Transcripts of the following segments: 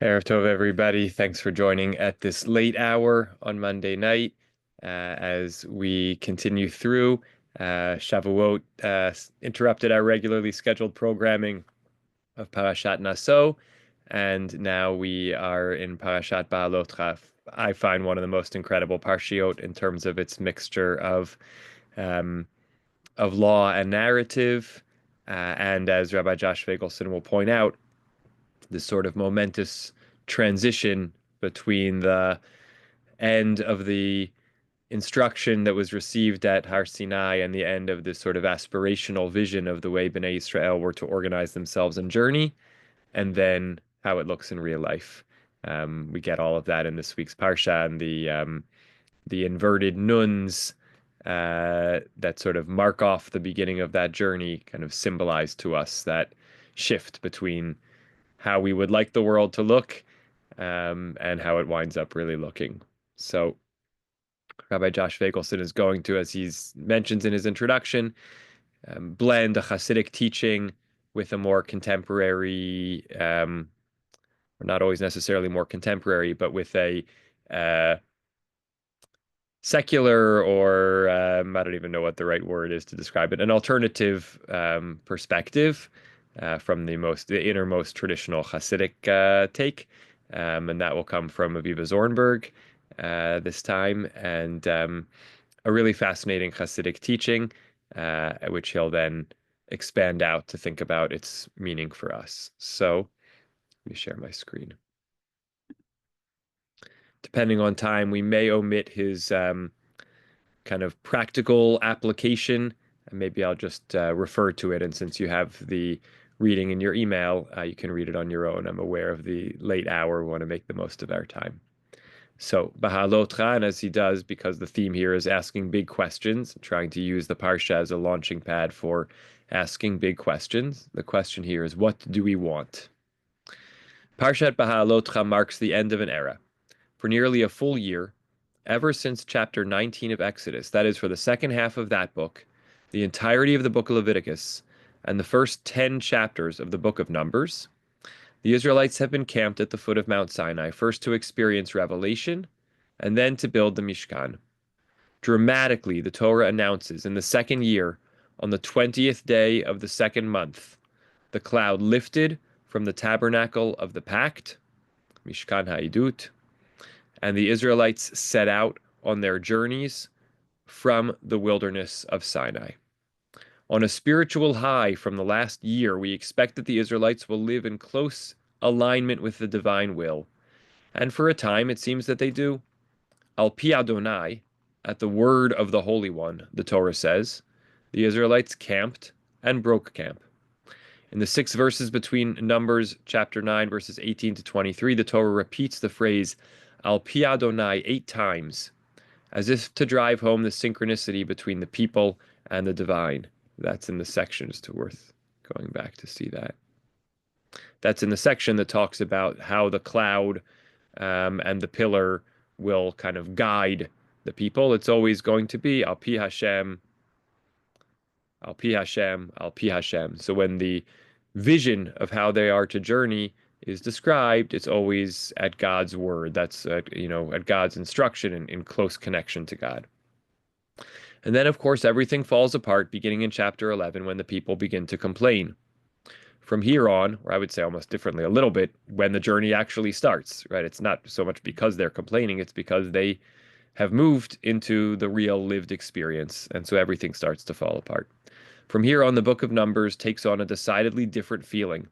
Erev Tov, everybody. Thanks for joining at this late hour on Monday night as we continue through. Shavuot interrupted our regularly scheduled programming of Parashat Naso, and now we are in Parashat Beha'alotcha. I find one of the most incredible parshiot in terms of its mixture um, of law and narrative, and as Rabbi Josh Feigelson will point out, this sort of momentous transition between the end of the instruction that was received at Har Sinai and the end of this sort of aspirational vision of the way Bnei Israel were to organize themselves and journey, and then how it looks in real life. We get all of that in this week's Parsha, and the inverted nuns that sort of mark off the beginning of that journey kind of symbolize to us that shift between how we would like the world to look, and how it winds up really looking. So Rabbi Josh Feigelson is going to, as he mentions in his introduction, blend a Hasidic teaching with a more contemporary, or not always necessarily more contemporary, but with a uh, secular, or I don't even know what the right word is to describe it, an alternative perspective from the innermost traditional Hasidic take, and that will come from Aviva Zornberg this time, and a really fascinating Hasidic teaching, which he'll then expand out to think about its meaning for us. So let me share my screen. Depending on time, we may omit his kind of practical application. And maybe I'll just refer to it. And since you have the reading in your email, you can read it on your own. I'm aware of the late hour. We want to make the most of our time. So, Beha'alotcha, and as he does, because the theme here is asking big questions, trying to use the Parsha as a launching pad for asking big questions. The question here is, what do we want? Parshat Beha'alotcha marks the end of an era. For nearly a full year, ever since chapter 19 of Exodus, that is, for the second half of that book, the entirety of the book of Leviticus, and the first 10 chapters of the book of Numbers, the Israelites have been camped at the foot of Mount Sinai, first to experience revelation, and then to build the Mishkan. Dramatically, the Torah announces in the second year, on the 20th day of the second month, the cloud lifted from the tabernacle of the pact, Mishkan Ha'idut, and the Israelites set out on their journeys from the wilderness of Sinai. On a spiritual high from the last year, we expect that the Israelites will live in close alignment with the divine will. And for a time, it seems that they do. Al pi Adonai, at the word of the Holy One, the Torah says, the Israelites camped and broke camp. In the 6 verses between Numbers chapter 9, verses 18 to 23, the Torah repeats the phrase Al pi Adonai 8 times, as if to drive home the synchronicity between the people and the divine. That's in the section. It's worth going back to see that. That's in the section that talks about how the cloud and the pillar will kind of guide the people. It's always going to be Al Pi Hashem, Al Pi Hashem, Al Pi Hashem. So when the vision of how they are to journey is described, it's always at God's word. That's at God's instruction and in close connection to God. And then, of course, everything falls apart beginning in chapter 11 when the people begin to complain. From here on, or I would say almost differently a little bit, when the journey actually starts, right? It's not so much because they're complaining, it's because they have moved into the real lived experience, and so everything starts to fall apart. From here on, the book of Numbers takes on a decidedly different feeling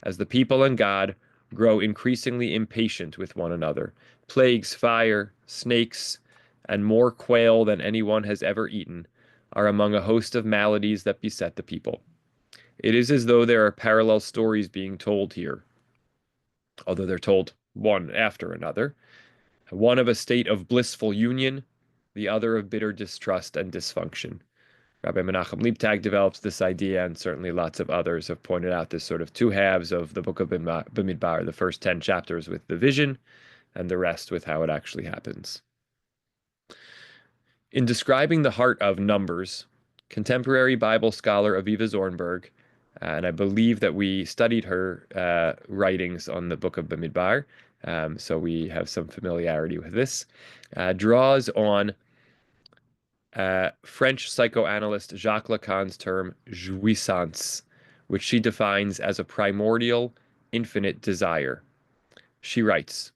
as the people and God grow increasingly impatient with one another. Plagues, fire, snakes, and more quail than anyone has ever eaten are among a host of maladies that beset the people. It is as though there are parallel stories being told here, although they're told one after another, one of a state of blissful union, the other of bitter distrust and dysfunction. Rabbi Menachem Leibtag develops this idea, and certainly lots of others have pointed out this sort of two halves of the book of Bamidbar, the first 10 chapters with the vision, and the rest with how it actually happens. In describing the heart of Numbers, contemporary Bible scholar Aviva Zornberg And I believe that we studied her writings on the Book of Bamidbar, so we have some familiarity with this. Draws on French psychoanalyst Jacques Lacan's term jouissance, which she defines as a primordial, infinite desire. She writes,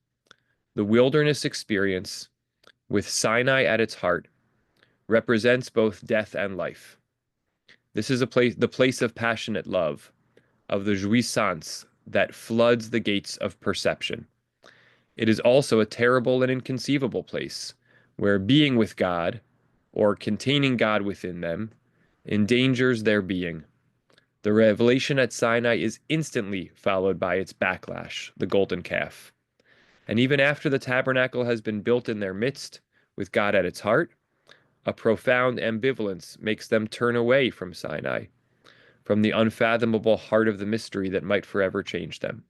"The wilderness experience, with Sinai at its heart, represents both death and life. This is the place of passionate love, of the jouissance that floods the gates of perception. It is also a terrible and inconceivable place, where being with God, or containing God within them, endangers their being. The revelation at Sinai is instantly followed by its backlash, the golden calf. And even after the tabernacle has been built in their midst, with God at its heart, a profound ambivalence makes them turn away from Sinai, from the unfathomable heart of the mystery that might forever change them."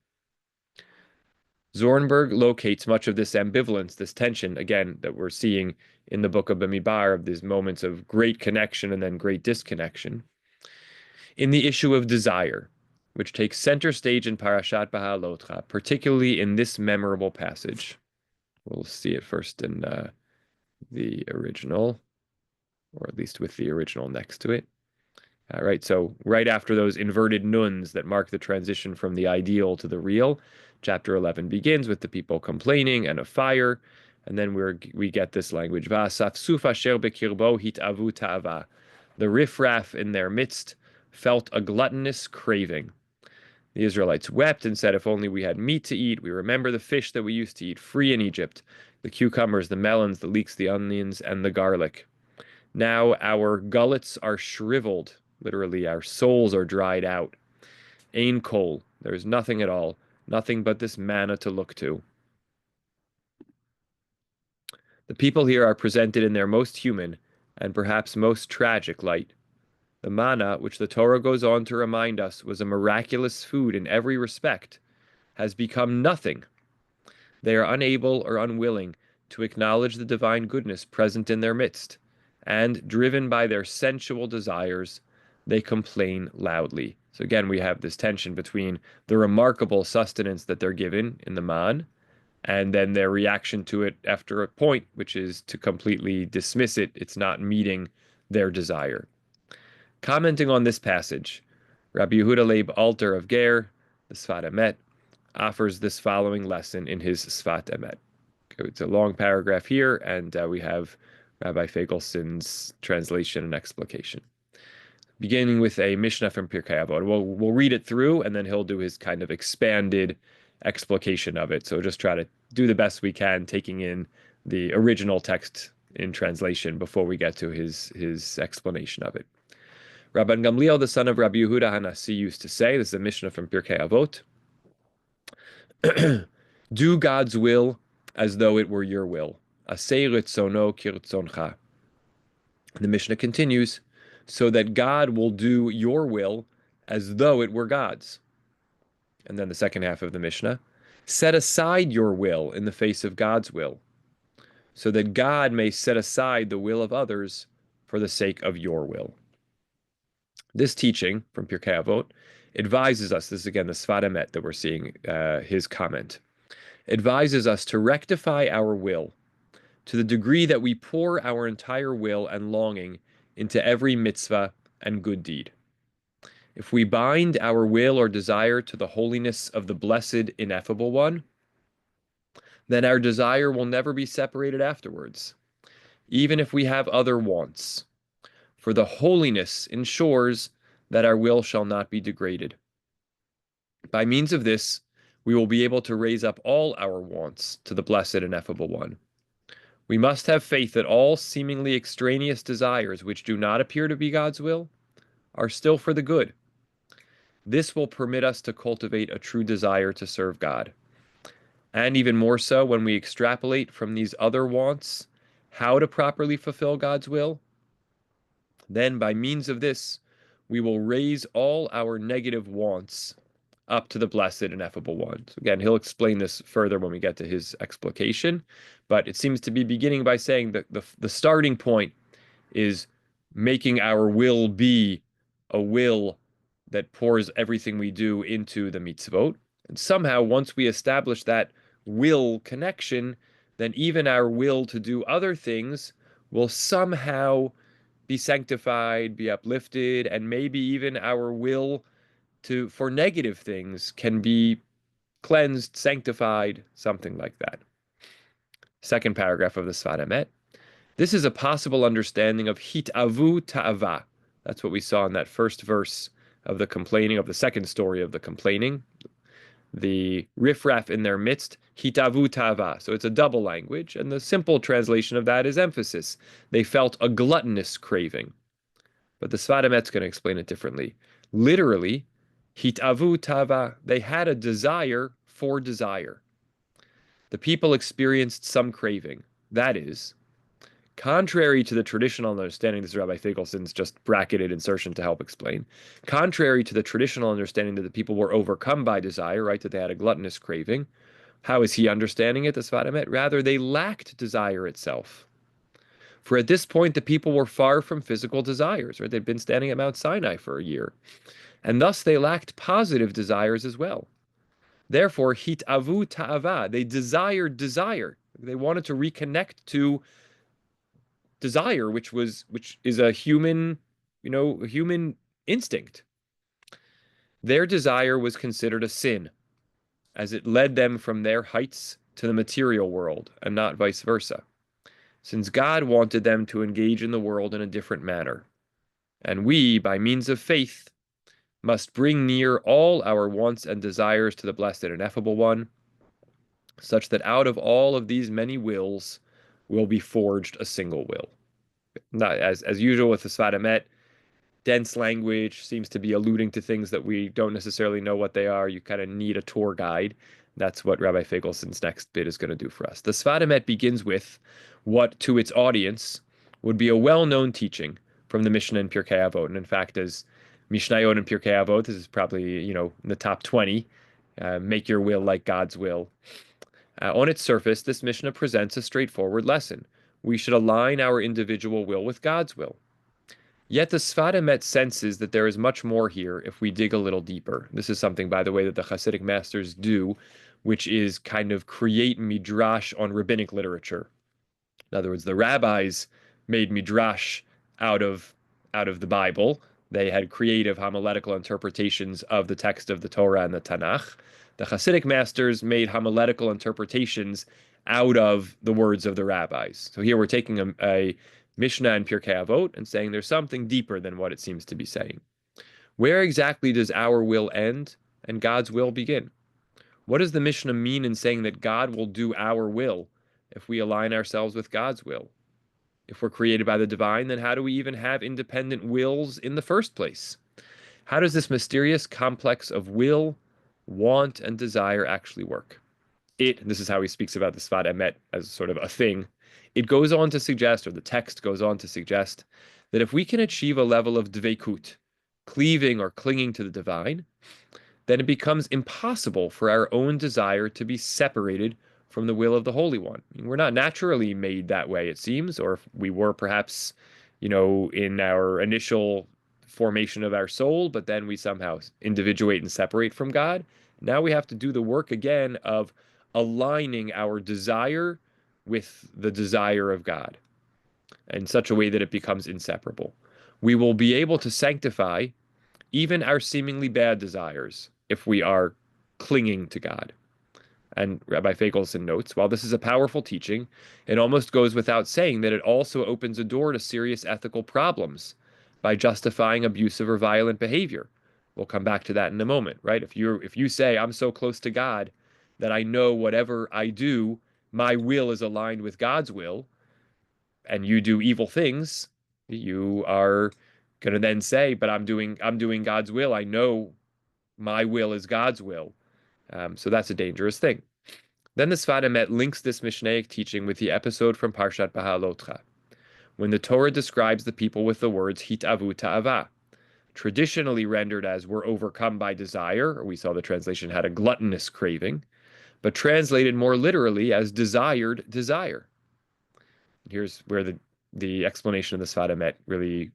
Zornberg locates much of this ambivalence, this tension, again, that we're seeing in the book of Bamidbar, of these moments of great connection and then great disconnection, in the issue of desire, which takes center stage in Parashat Beha'alotcha, particularly in this memorable passage. We'll see it first in the original, or at least with the original next to it. All right, so right after those inverted nuns that mark the transition from the ideal to the real, chapter 11 begins with the people complaining and a fire, and then we get this language, "Va'asafsuf asher bekirbo hitavu ta'ava." The riffraff in their midst felt a gluttonous craving. The Israelites wept and said, "If only we had meat to eat. We remember the fish that we used to eat free in Egypt, the cucumbers, the melons, the leeks, the onions, and the garlic. Now our gullets are shriveled." Literally, our souls are dried out. Ain kol, there is nothing at all, nothing but this manna to look to. The people here are presented in their most human and perhaps most tragic light. The manna, which the Torah goes on to remind us was a miraculous food in every respect, has become nothing. They are unable or unwilling to acknowledge the divine goodness present in their midst, and, driven by their sensual desires, they complain loudly. So again, we have this tension between the remarkable sustenance that they're given in the man, and then their reaction to it after a point, which is to completely dismiss it. It's not meeting their desire. Commenting on this passage, Rabbi Yehuda Leib Alter of Ger, the Sfat Emet, offers this following lesson in his Sfat Emet. It's a long paragraph here, and we have Rabbi Fagelson's translation and explication. Beginning with a Mishnah from Pirkei Avot. We'll read it through, and then he'll do his kind of expanded explication of it. So just try to do the best we can, taking in the original text in translation before we get to his explanation of it. Rabban Gamliel, the son of Rabbi Yehuda Hanasi, used to say, this is a Mishnah from Pirkei Avot, "Do God's will as though it were your will. Asei ritzono kirtzoncha." The Mishnah continues, "So that God will do your will as though it were God's." And then the second half of the Mishnah, "Set aside your will in the face of God's will, so that God may set aside the will of others for the sake of your will." This teaching from Pirkei Avot advises us, this is again the Sfat Emet that we're seeing, his comment, advises us to rectify our will to the degree that we pour our entire will and longing into every mitzvah and good deed. If we bind our will or desire to the holiness of the blessed, ineffable one, then our desire will never be separated afterwards, even if we have other wants. For the holiness ensures that our will shall not be degraded. By means of this, we will be able to raise up all our wants to the blessed, ineffable one. We must have faith that all seemingly extraneous desires which do not appear to be God's will are still for the good. This will permit us to cultivate a true desire to serve God. And even more so when we extrapolate from these other wants how to properly fulfill God's will, then by means of this, we will raise all our negative wants up to the blessed, ineffable one. So again, he'll explain this further when we get to his explication, but it seems to be beginning by saying that the starting point is making our will be a will that pours everything we do into the mitzvot. And somehow, once we establish that will connection, then even our will to do other things will somehow be sanctified, be uplifted, and maybe even our will to for negative things can be cleansed, sanctified, something like that. Second paragraph of the Sfat Emet. This is a possible understanding of hitavu ta'ava. That's what we saw in that first verse of the complaining, of the second story of the complaining. The riffraff in their midst, hitavu ta'ava. So it's a double language, and the simple translation of that is emphasis. They felt a gluttonous craving. But the Sfat Emet's going to explain it differently. Literally, hitavu ta'ava. They had a desire for desire. The people experienced some craving. That is, contrary to the traditional understanding, this is Rabbi Figelson's just bracketed insertion to help explain. Contrary to the traditional understanding that the people were overcome by desire, right, that they had a gluttonous craving, how is he understanding it, the Sfat Emet? Rather, they lacked desire itself. For at this point, the people were far from physical desires, right? They'd been standing at Mount Sinai for a year, and thus they lacked positive desires as well. Therefore, hitavu ta'ava, they desired desire. They wanted to reconnect to desire, which is a human, a human instinct. Their desire was considered a sin, as it led them from their heights to the material world, and not vice versa, since God wanted them to engage in the world in a different manner. And we, by means of faith, must bring near all our wants and desires to the blessed and ineffable one, such that out of all of these many wills will be forged a single will. Not as usual with the Sfat Emet, dense language seems to be alluding to things that we don't necessarily know what they are. You kind of need a tour guide. That's what Rabbi Figelson's next bit is going to do for us. The Sfat Emet begins with what, to its audience, would be a well-known teaching from the Mishnah and Pirkei Avot. And in fact, as Mishnayot and Pirkei Avot, this is probably, in the top 20, make your will like God's will. On its surface, this Mishnah presents a straightforward lesson. We should align our individual will with God's will. Yet the Sfat Emet senses that there is much more here if we dig a little deeper. This is something, by the way, that the Hasidic masters do, which is kind of create midrash on rabbinic literature. In other words, the rabbis made midrash out of the Bible. They had creative homiletical interpretations of the text of the Torah and the Tanakh. The Hasidic masters made homiletical interpretations out of the words of the rabbis. So here we're taking a Mishnah and Pirkei Avot and saying there's something deeper than what it seems to be saying. Where exactly does our will end and God's will begin? What does the Mishnah mean in saying that God will do our will if we align ourselves with God's will? If we're created by the divine, then how do we even have independent wills in the first place? How does this mysterious complex of will, want, and desire actually work? This is how he speaks about the Sfat Emet as sort of a thing. It goes on to suggest, or the text goes on to suggest, that if we can achieve a level of dveikut, cleaving or clinging to the divine, then it becomes impossible for our own desire to be separated from the will of the Holy One. I mean, we're not naturally made that way, it seems, or if we were perhaps, in our initial formation of our soul, but then we somehow individuate and separate from God. Now we have to do the work again of aligning our desire with the desire of God in such a way that it becomes inseparable. We will be able to sanctify even our seemingly bad desires if we are clinging to God. And Rabbi Fagelson notes, while this is a powerful teaching, it almost goes without saying that it also opens a door to serious ethical problems by justifying abusive or violent behavior. We'll come back to that in a moment, right? If you say, I'm so close to God that I know whatever I do, my will is aligned with God's will, and you do evil things, you are going to then say, but I'm doing God's will. I know my will is God's will. So that's a dangerous thing. Then the Sfat Emet links this Mishnaic teaching with the episode from Parshat Beha'alotcha, when the Torah describes the people with the words hitavu ta'ava, traditionally rendered as were overcome by desire, or we saw the translation had a gluttonous craving, but translated more literally as desired desire. Here's where the explanation of the Sfat Emet really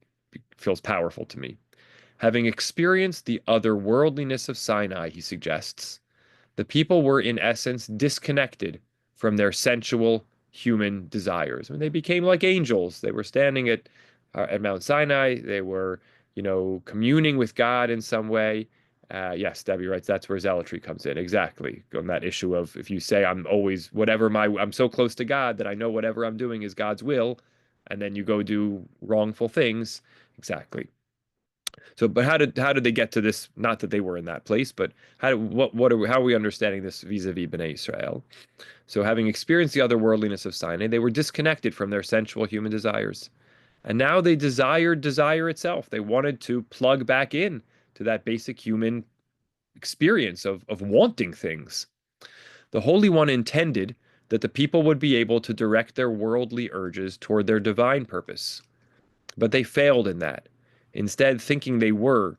feels powerful to me. Having experienced the otherworldliness of Sinai, he suggests, the people were in essence disconnected from their sensual human desires. When they became like angels, they were standing at Mount Sinai. They were, communing with God in some way. Yes, Debbie writes that's where zealotry comes in. Exactly. On that issue of if you say I'm always I'm so close to God that I know whatever I'm doing is God's will, and then you go do wrongful things. Exactly. So, but how did they get to this? Not that they were in that place, but how are we understanding this vis-a-vis Bnei Israel? So, having experienced the otherworldliness of Sinai, they were disconnected from their sensual human desires, and now they desired desire itself. They wanted to plug back in to that basic human experience of wanting things. The Holy One intended that the people would be able to direct their worldly urges toward their divine purpose. But they failed in that, instead thinking they were,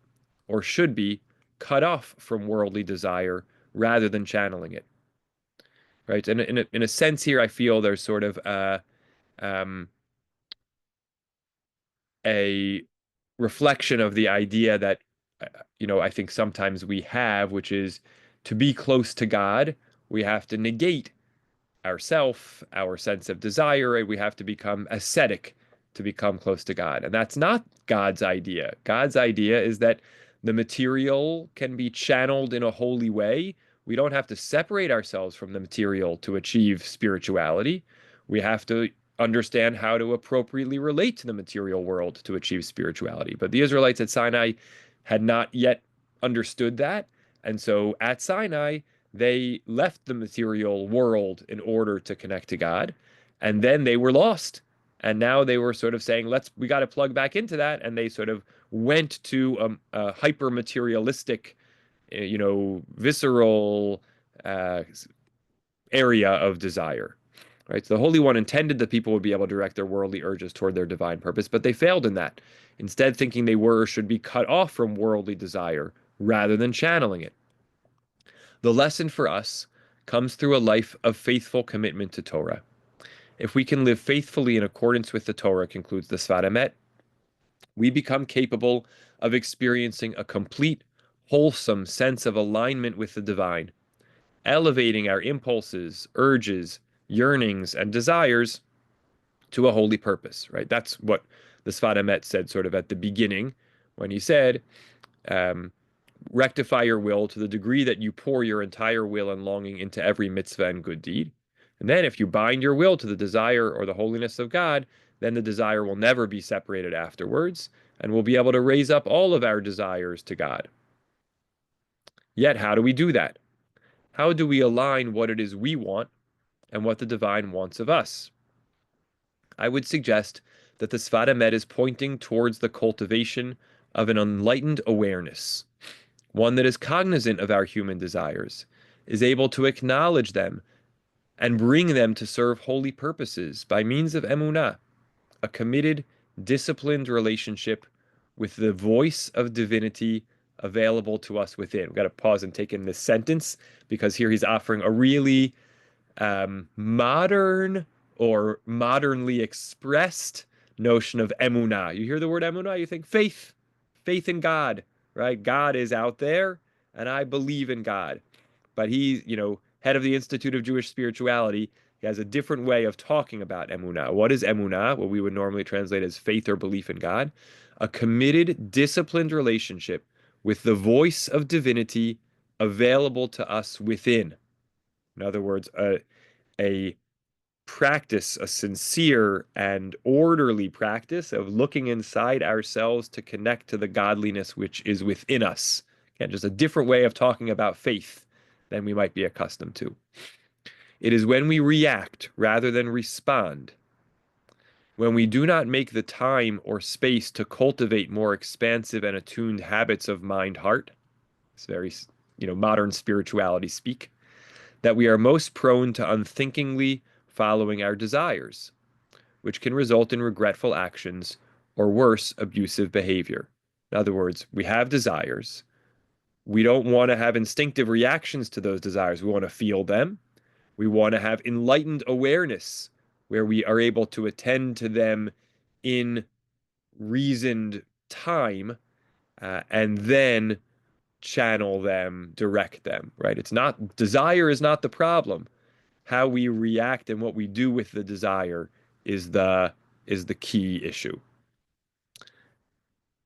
or should be, cut off from worldly desire rather than channeling it. Right? And in a sense here, I feel there's sort of um, a reflection of the idea that, I think sometimes we have, which is to be close to God, we have to negate ourself, our sense of desire, and we have to become ascetic to become close to God. And that's not God's idea. God's idea is that the material can be channeled in a holy way. We don't have to separate ourselves from the material to achieve spirituality. We have to understand how to appropriately relate to the material world to achieve spirituality. But the Israelites at Sinai had not yet understood that. And so at Sinai, they left the material world in order to connect to God, and then they were lost. And now they were sort of saying, we got to plug back into that. And they sort of went to a hyper materialistic, visceral uh, area of desire. Right? So the Holy One intended that people would be able to direct their worldly urges toward their divine purpose, but they failed in that, instead thinking they were or should be cut off from worldly desire rather than channeling it. The lesson for us comes through a life of faithful commitment to Torah. If we can live faithfully in accordance with the Torah, concludes the Sfat Emet, we become capable of experiencing a complete, wholesome sense of alignment with the divine, elevating our impulses, urges, yearnings, and desires to a holy purpose, right? That's what the Sfat Emet said sort of at the beginning when he said, um, rectify your will to the degree that you pour your entire will and longing into every mitzvah and good deed. And then if you bind your will to the desire or the holiness of God, then the desire will never be separated afterwards, and we'll be able to raise up all of our desires to God. Yet, how do we do that? How do we align what it is we want and what the divine wants of us? I would suggest that the Sfat Emet is pointing towards the cultivation of an enlightened awareness, one that is cognizant of our human desires, is able to acknowledge them and bring them to serve holy purposes by means of emunah, a committed, disciplined relationship with the voice of divinity available to us within. We've got to pause and take in this sentence because here he's offering a really modern or modernly expressed notion of emunah. You hear the word emunah, you think faith, faith in God, right? God is out there, and I believe in God. But he, head of the Institute of Jewish Spirituality, he has a different way of talking about emunah. What is emunah? What we would normally translate as faith or belief in God. A committed, disciplined relationship with the voice of divinity available to us within. In other words, a practice, a sincere and orderly practice of looking inside ourselves to connect to the godliness which is within us. Again, just a different way of talking about faith than we might be accustomed to. It is when we react rather than respond, when we do not make the time or space to cultivate more expansive and attuned habits of mind heart. It's very, modern spirituality speak, that we are most prone to unthinkingly following our desires, which can result in regretful actions or worse, abusive behavior. In other words, we have desires. We don't want to have instinctive reactions to those desires. We want to feel them. We want to have enlightened awareness where we are able to attend to them in reasoned time, and then channel them, direct them, right? It's not, desire is not the problem. How we react and what we do with the desire is the key issue.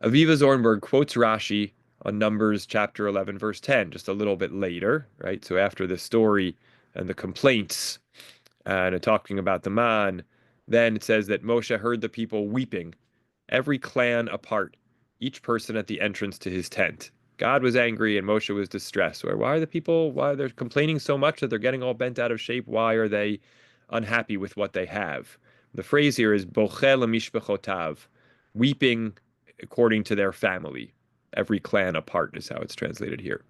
Aviva Zornberg quotes Rashi on Numbers chapter 11, verse 10, just a little bit later, right? So after the story and the complaints and talking about the man, then it says that Moshe heard the people weeping, every clan apart, each person at the entrance to his tent. God was angry and Moshe was distressed. Why are the people, why are they complaining so much that they're getting all bent out of shape? Why are they unhappy with what they have? The phrase here is bochel mishpachotav, weeping according to their family. Every clan apart is how it's translated here.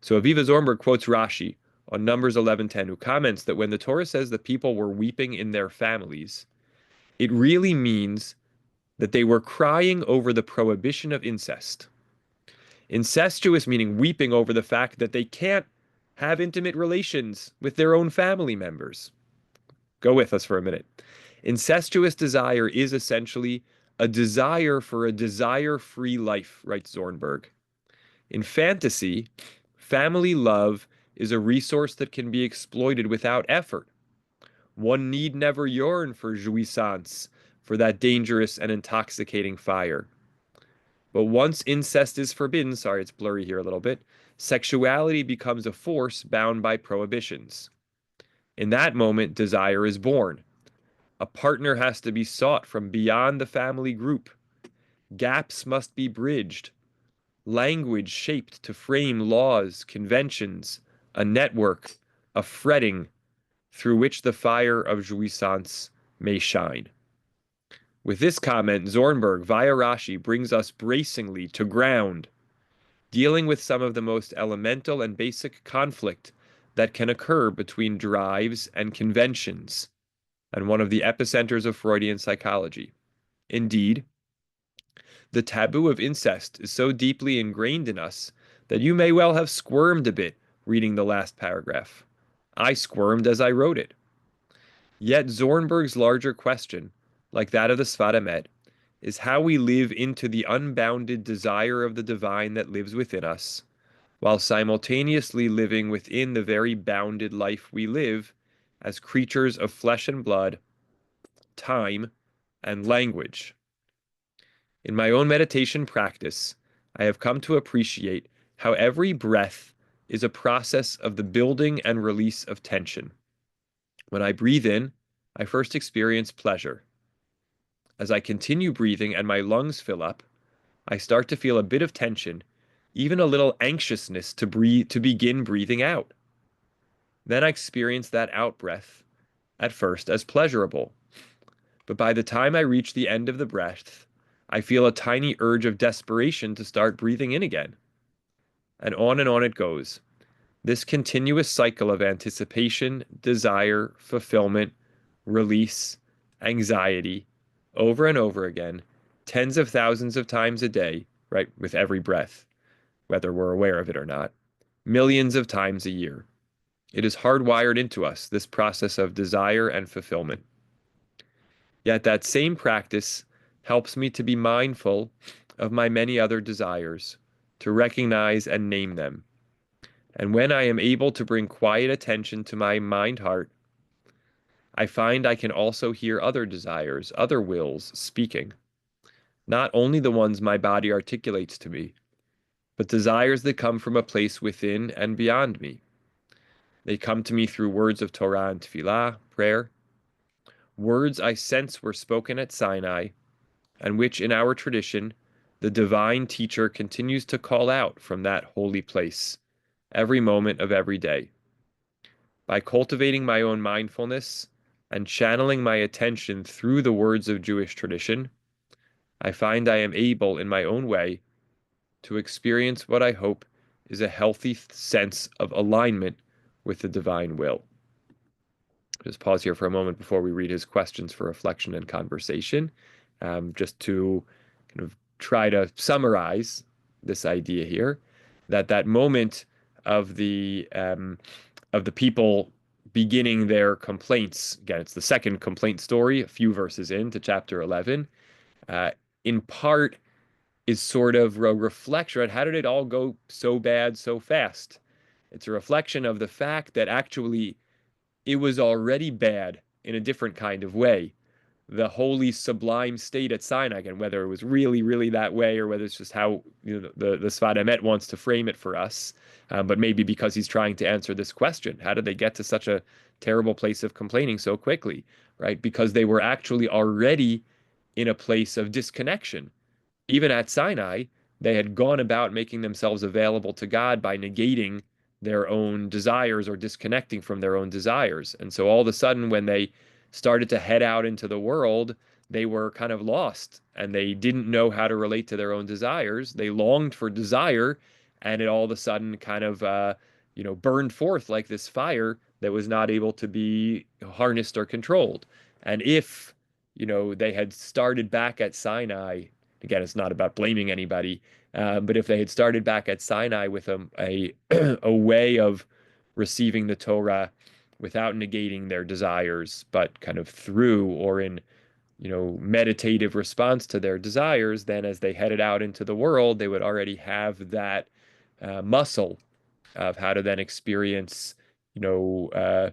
So Aviva Zornberg quotes Rashi on Numbers 11:10, who comments that when the Torah says the people were weeping in their families, it really means that they were crying over the prohibition of incest. Incestuous meaning weeping over the fact that they can't have intimate relations with their own family members. Go with us for a minute. Incestuous desire is essentially a desire for a desire-free life, writes Zornberg. In fantasy, family love is a resource that can be exploited without effort. One need never yearn for jouissance, for that dangerous and intoxicating fire. But once incest is forbidden, sorry, it's blurry here a little bit, sexuality becomes a force bound by prohibitions. In that moment, desire is born. A partner has to be sought from beyond the family group. Gaps must be bridged. Language shaped to frame laws, conventions, a network, a fretting through which the fire of jouissance may shine. With this comment, Zornberg via Rashi brings us bracingly to ground, dealing with some of the most elemental and basic conflict that can occur between drives and conventions, and one of the epicenters of Freudian psychology. Indeed, the taboo of incest is so deeply ingrained in us that you may well have squirmed a bit reading the last paragraph. I squirmed as I wrote it. Yet Zornberg's larger question, like that of the Sfat Emet, is how we live into the unbounded desire of the divine that lives within us, while simultaneously living within the very bounded life we live as creatures of flesh and blood, time, and language. In my own meditation practice, I have come to appreciate how every breath is a process of the building and release of tension. When I breathe in, I first experience pleasure. As I continue breathing and my lungs fill up, I start to feel a bit of tension, even a little anxiousness to begin breathing out. Then I experience that out breath, at first as pleasurable. But by the time I reach the end of the breath, I feel a tiny urge of desperation to start breathing in again. And on it goes. This continuous cycle of anticipation, desire, fulfillment, release, anxiety, over and over again, tens of thousands of times a day, right, with every breath, whether we're aware of it or not, millions of times a year. It is hardwired into us, this process of desire and fulfillment. Yet that same practice helps me to be mindful of my many other desires, to recognize and name them. And when I am able to bring quiet attention to my mind heart, I find I can also hear other desires, other wills speaking. Not only the ones my body articulates to me, but desires that come from a place within and beyond me. They come to me through words of Torah and Tefillah, prayer, words I sense were spoken at Sinai, and which in our tradition, the divine teacher continues to call out from that holy place every moment of every day. By cultivating my own mindfulness and channeling my attention through the words of Jewish tradition, I find I am able, in my own way, to experience what I hope is a healthy sense of alignment with the divine will. Just pause here for a moment before we read his questions for reflection and conversation, just to kind of try to summarize this idea here, that that moment of the people beginning their complaints. Again, it's the second complaint story, a few verses into chapter 11. Uh, in part, is sort of a reflection, right? How did it all go so bad so fast? It's a reflection of the fact that actually it was already bad in a different kind of way. The holy sublime state at Sinai, and whether it was really, really that way or whether it's just how the Sfat Emet wants to frame it for us, but maybe because he's trying to answer this question: how did they get to such a terrible place of complaining so quickly? Right? Because they were actually already in a place of disconnection. Even at Sinai, they had gone about making themselves available to God by negating their own desires or disconnecting from their own desires. And so all of a sudden, when they started to head out into the world, they were kind of lost and they didn't know how to relate to their own desires. They longed for desire, and it all of a sudden kind of, burned forth like this fire that was not able to be harnessed or controlled. And if, they had started back at Sinai, again, it's not about blaming anybody, but if they had started back at Sinai with a way of receiving the Torah without negating their desires, but kind of through or in, meditative response to their desires, then as they headed out into the world, they would already have that muscle of how to then experience, you know, uh,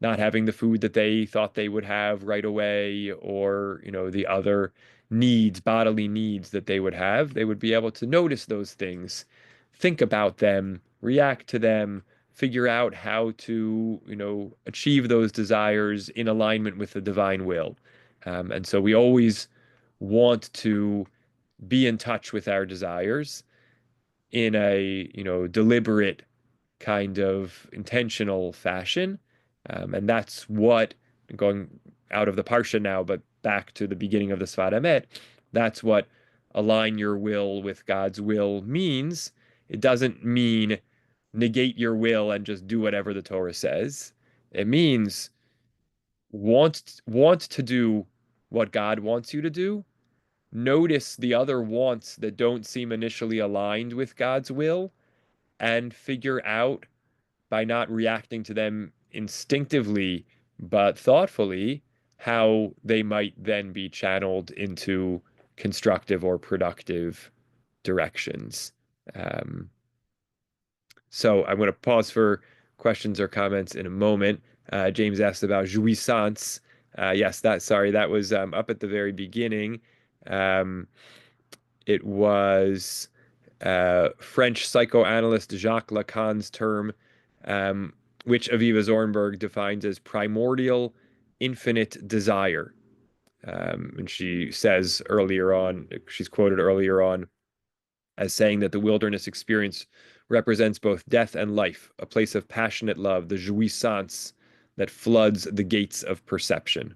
not having the food that they thought they would have right away, or, the other needs, bodily needs that they would have. They would be able to notice those things, think about them, react to them, figure out how to, achieve those desires in alignment with the divine will. And so we always want to be in touch with our desires in a, deliberate kind of intentional fashion. And that's what, going out of the Parsha now, but back to the beginning of the Sfat Emet, that's what align your will with God's will means. It doesn't mean negate your will and just do whatever the Torah says. It means want to do what God wants you to do. Notice the other wants that don't seem initially aligned with God's will and figure out, by not reacting to them instinctively but thoughtfully, how they might then be channeled into constructive or productive directions. Um, so I'm going to pause for questions or comments in a moment. James asked about jouissance. Yes, that was up at the very beginning. Um, it was French psychoanalyst Jacques Lacan's term, um, which Aviva Zornberg defines as primordial infinite desire. And she says earlier on, she's quoted earlier on as saying that the wilderness experience represents both death and life, a place of passionate love, the jouissance that floods the gates of perception.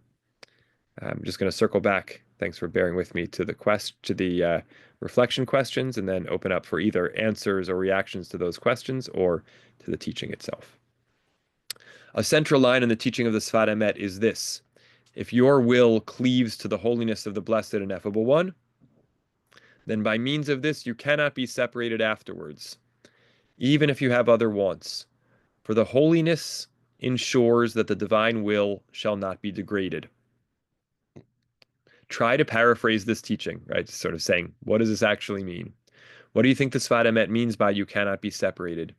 I'm just going to circle back. Thanks for bearing with me to the reflection questions, and then open up for either answers or reactions to those questions or to the teaching itself. A central line in the teaching of the Sfat Emet is this: if your will cleaves to the holiness of the Blessed Ineffable One, then by means of this you cannot be separated afterwards, even if you have other wants, for the holiness ensures that the divine will shall not be degraded. Try to paraphrase this teaching, right? Sort of saying, what does this actually mean? What do you think the Sfat Emet means by you cannot be separated?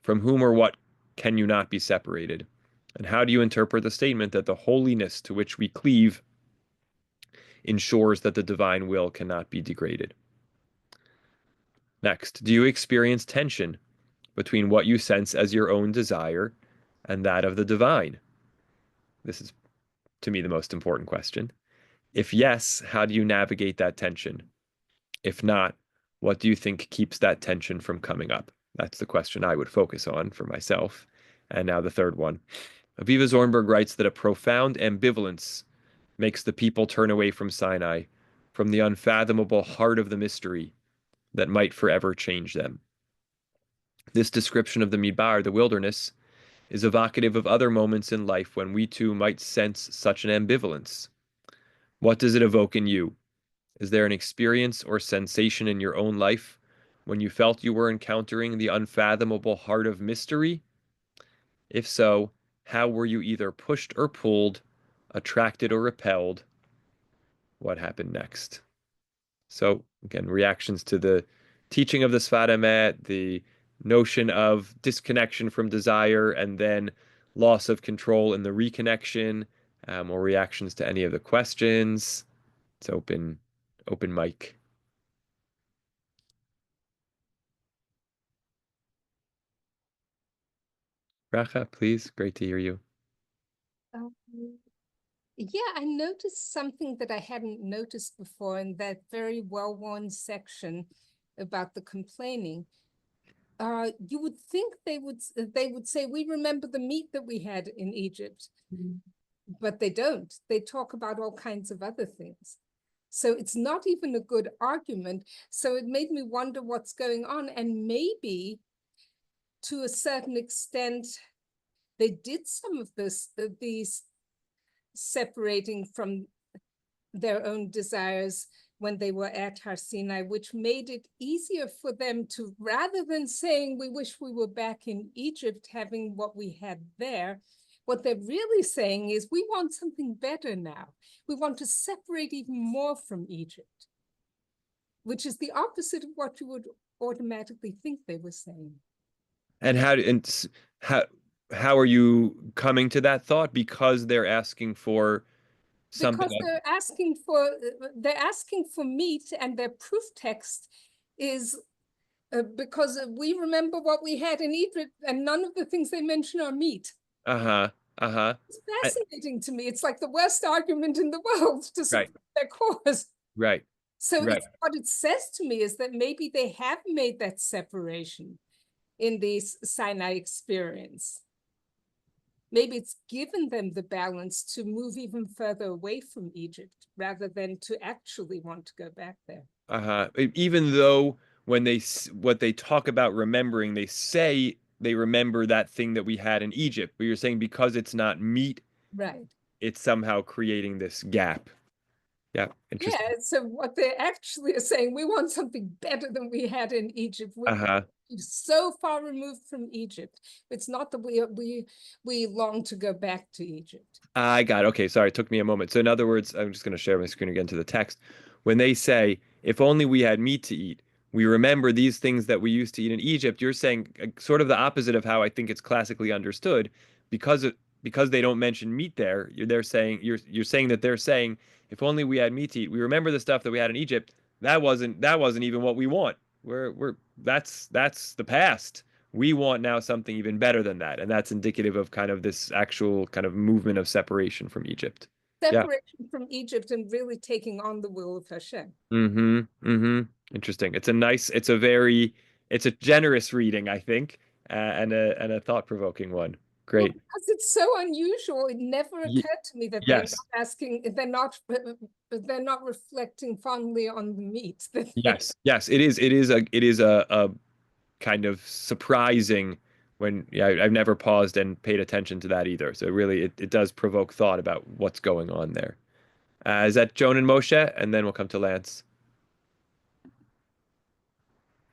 From whom or what can you not be separated? And how do you interpret the statement that the holiness to which we cleave ensures that the divine will cannot be degraded? Next, do you experience tension between what you sense as your own desire and that of the divine? This is, to me, the most important question. If yes, how do you navigate that tension? If not, what do you think keeps that tension from coming up? That's the question I would focus on for myself. And now the third one. Aviva Zornberg writes that a profound ambivalence makes the people turn away from Sinai, from the unfathomable heart of the mystery that might forever change them. This description of the Midbar, the wilderness, is evocative of other moments in life when we too might sense such an ambivalence. What does it evoke in you? Is there an experience or sensation in your own life when you felt you were encountering the unfathomable heart of mystery? If so, how were you either pushed or pulled, attracted or repelled? What happened next? So again, reactions to the teaching of the Sfat Emet, the notion of disconnection from desire, and then loss of control in the reconnection, or reactions to any of the questions. It's open mic. Racha, please. Great to hear you. Um, yeah, I noticed something that I hadn't noticed before in that very well-worn section about the complaining. You would think they would say, we remember the meat that we had in Egypt, but they don't. They talk about all kinds of other things. So it's not even a good argument. So it made me wonder what's going on. And maybe to a certain extent, they did some of these separating from their own desires when they were at Har Sinai, which made it easier for them to, rather than saying, we wish we were back in Egypt having what we had there, what they're really saying is, we want something better now. We want to separate even more from Egypt, which is the opposite of what you would automatically think they were saying. And how how are you coming to that thought? Because they're asking for something. Because they're asking for meat, and their proof text is because we remember what we had in Egypt, and none of the things they mention are meat. Uh-huh. Uh-huh. It's I- fascinating to me. It's like the worst argument in the world to Right. support their cause. Right. So Right. what it says to me is that maybe they have made that separation in the Sinai experience. Maybe it's given them the balance to move even further away from Egypt rather than to actually want to go back there. Uh-huh. Even though when what they talk about remembering, they say they remember that thing that we had in Egypt, but you're saying because it's not meat, Right. it's somehow creating this gap. Yeah, interesting. Yeah, so what they actually are saying, we want something better than we had in Egypt. We're Uh-huh. so far removed from Egypt. It's not that we long to go back to Egypt. I got it. Okay, sorry, it took me a moment. So in other words, I'm just going to share my screen again to the text. When they say, if only we had meat to eat, we remember these things that we used to eat in Egypt, you're saying sort of the opposite of how I think it's classically understood. Because they don't mention meat there, they're saying you're saying that they're saying, if only we had meat to eat, we remember the stuff that we had in Egypt. That wasn't even what we want. That's the past. We want now something even better than that. And that's indicative of kind of this actual kind of movement of separation from Egypt. Yeah. Separation from Egypt and really taking on the will of Hashem. Mm-hmm. Mm-hmm. Interesting. It's a generous reading, I think, and a thought-provoking one. Well, Great. because it's so unusual, it never Y occurred to me that yes. they're not reflecting fondly on the meat. Yes. Yes. It is a kind of surprising when yeah, I've never paused and paid attention to that either. So really it does provoke thought about what's going on there. Is that Joan and Moshe? And then we'll come to Lance.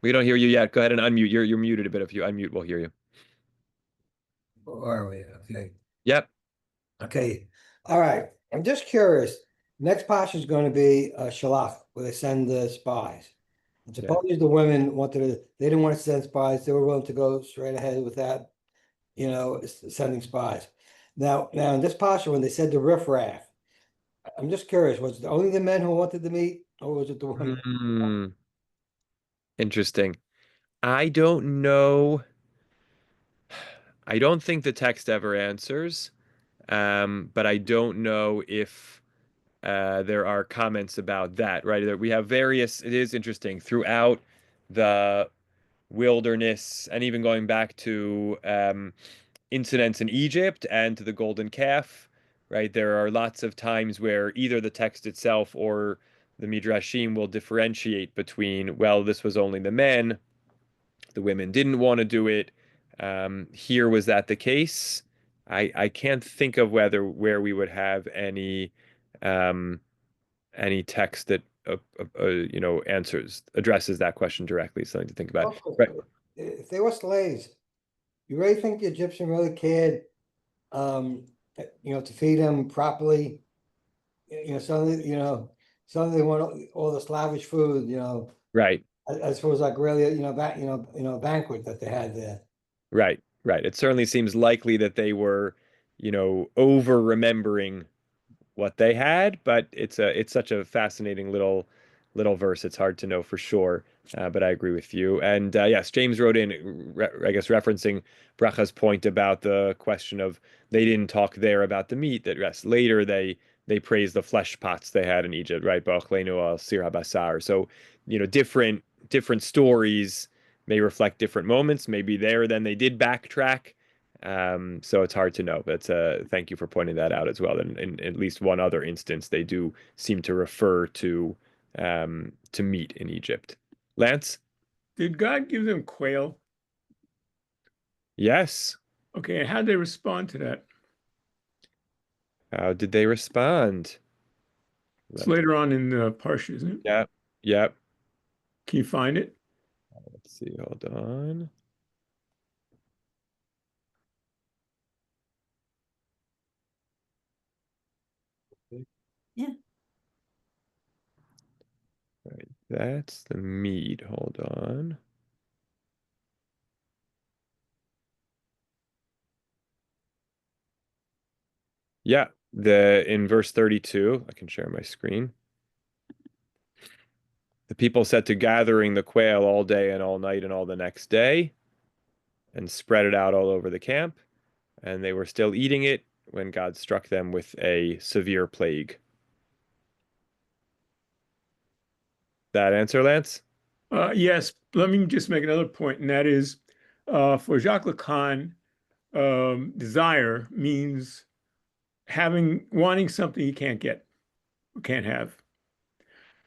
We don't hear you yet. Go ahead and unmute. You're muted a bit. If you unmute, we'll hear you. Or are we? Okay. Yep. Okay. All right. I'm just curious. Next Pasha is going to be Shalach, where they send the spies. And Yeah. suppose the women they didn't want to send spies. They were willing to go straight ahead with that, sending spies. Now in this Pasha, when they said the riffraff, I'm just curious, was it only the men who wanted to meet, or was it the women? Hmm. Interesting. I don't know. I don't think the text ever answers, but I don't know if there are comments about that, right? We have various, it is interesting throughout the wilderness and even going back to incidents in Egypt and to the golden calf, right? There are lots of times where either the text itself or the Midrashim will differentiate between, well, this was only the men, the women didn't want to do it. Here was that the case? I can't think of where we would have um, any text that addresses that question directly. Something to think about. Also, Right. if they were slaves, you really think the Egyptian really cared, to feed them properly? So some they want all the Slavish food, Right. as far as like really, banquet that they had there. Right. Right. It certainly seems likely that they were, over remembering what they had, but it's such a fascinating little verse. It's hard to know for sure, but I agree with you. And yes, James wrote in, I guess, referencing Bracha's point about the question of they didn't talk there about the meat. That yes, later they praised the flesh pots they had in Egypt, right? Ba'ochlenu al sir habasar. So different stories may reflect different moments. Maybe there then they did backtrack. So it's hard to know, but thank you for pointing that out as well. In at least one other instance, they do seem to refer to meat in Egypt. Lance? Did God give them quail? Yes. Okay, and how'd they respond to that? How did they respond? It's Let, later on in the Parsha, isn't it? yep, yep. Can you find it? Let's see, hold on. Yeah. Right, that's the meat. Hold on. Yeah, the in verse 32, I can share my screen. The people set to gathering the quail all day and all night and all the next day, and spread it out all over the camp, and they were still eating it when God struck them with a severe plague. That answer, Lance? Yes, let me just make another point, and that is for Jacques Lacan, desire means wanting something he can't get, or can't have.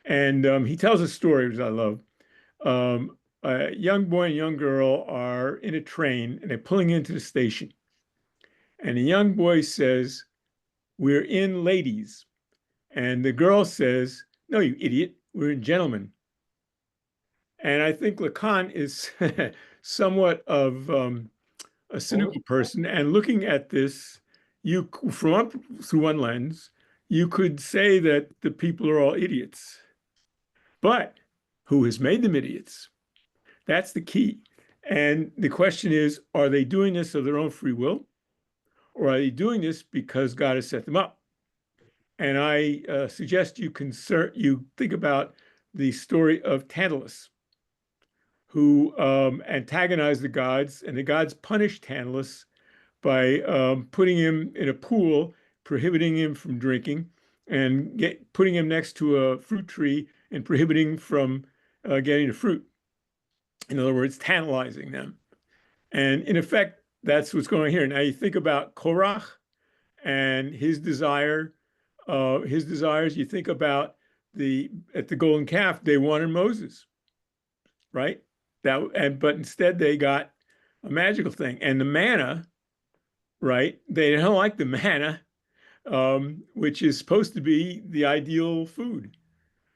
And he tells a story, which I love. A young boy and young girl are in a train and they're pulling into the station. And the young boy says, "We're in ladies." And the girl says, "No, you idiot, we're in gentlemen." And I think Lacan is somewhat of a cynical person. And looking at this, through one lens, you could say that the people are all idiots. But who has made them idiots? That's the key. And the question is, are they doing this of their own free will? Or are they doing this because God has set them up? And I suggest you think about the story of Tantalus, who antagonized the gods, and the gods punished Tantalus by putting him in a pool, prohibiting him from drinking, and putting him next to a fruit tree and prohibiting from getting the fruit. In other words, tantalizing them. And in effect, that's what's going on here. Now you think about Korach and his desires. You think about at the golden calf, they wanted Moses, right? But instead they got a magical thing. And the manna, right? They don't like the manna, which is supposed to be the ideal food,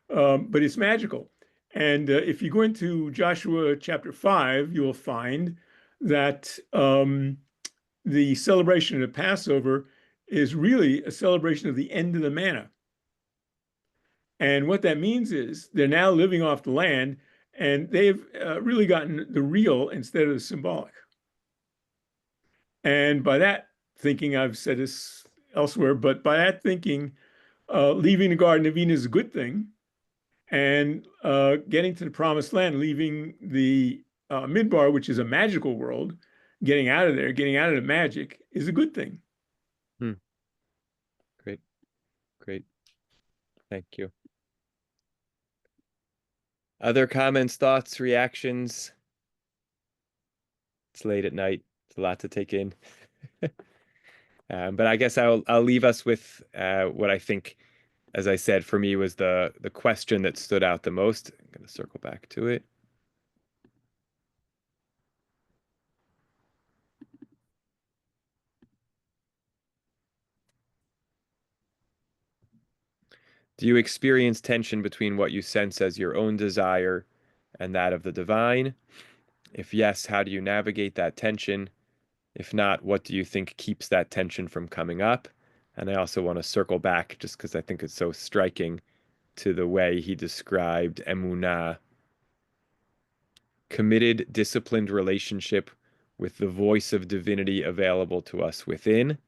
but it's magical. And if you go into Joshua chapter 5, you will find that the celebration of the Passover is really a celebration of the end of the manna. And what that means is they're now living off the land, and they've really gotten the real instead of the symbolic. And by that thinking, I've said this elsewhere, but by that thinking, leaving the Garden of Eden is a good thing, and getting to the Promised Land, leaving the Midbar, which is a magical world, getting out of there, getting out of the magic, is a good thing. Hmm. Great, great. Thank you. Other comments, thoughts, reactions? It's late at night. It's a lot to take in. But I guess I'll leave us with what I think, as I said, for me was the question that stood out the most. I'm going to circle back to it. Do you experience tension between what you sense as your own desire and that of the divine? If yes, how do you navigate that tension? If not, what do you think keeps that tension from coming up? And I also want to circle back just because I think it's so striking to the way he described emunah, committed, disciplined relationship with the voice of divinity available to us within,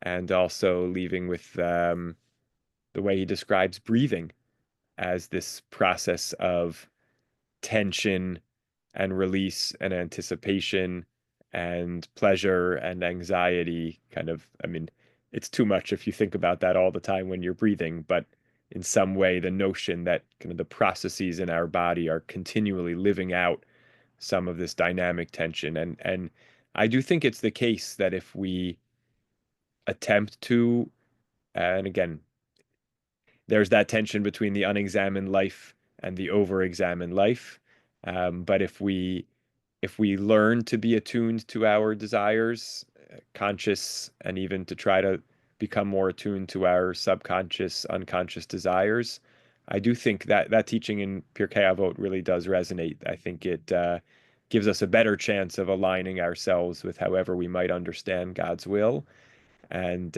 and also leaving with the way he describes breathing as this process of tension and release and anticipation and pleasure and anxiety. Kind of, I mean, it's too much if you think about that all the time when you're breathing, but in some way, the notion that kind of the processes in our body are continually living out some of this dynamic tension. And I do think it's the case that if we attempt to, and again, there's that tension between the unexamined life and the over-examined life. But if we learn to be attuned to our desires, conscious, and even to try to become more attuned to our subconscious, unconscious desires, I do think that that teaching in Pirkei Avot really does resonate. I think it gives us a better chance of aligning ourselves with however we might understand God's will. And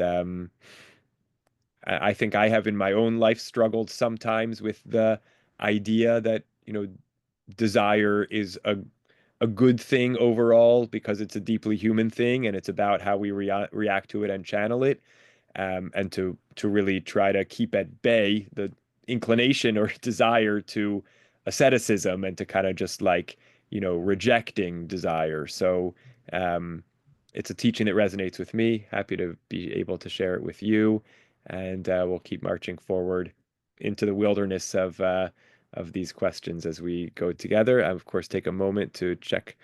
I think I have in my own life struggled sometimes with the idea that, desire is a good thing overall because it's a deeply human thing and it's about how we react to it and channel it, and to really try to keep at bay the inclination or desire to asceticism and to kind of just like, rejecting desire. So it's a teaching that resonates with me. Happy to be able to share it with you, and we'll keep marching forward into the wilderness of these questions as we go together. I, of course, take a moment to check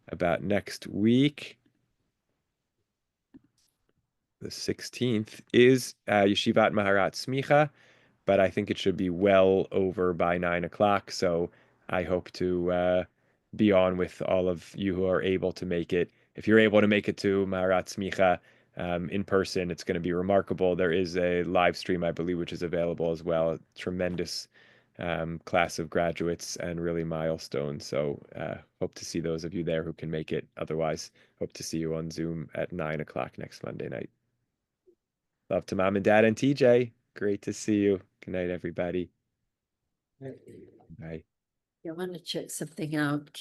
about next week. The 16th is Yeshivat Maharat Smicha, but I think it should be well over by 9 o'clock. So I hope to be on with all of you who are able to make it. If you're able to make it to Maharat Smicha in person, it's going to be remarkable. There is a live stream, I believe, which is available as well. A tremendous class of graduates and really milestone. So hope to see those of you there who can make it. Otherwise, hope to see you on Zoom at 9 o'clock next Monday night. Love to Mom and Dad and TJ. Great to see you. Good night, everybody. Bye. I want to check something out.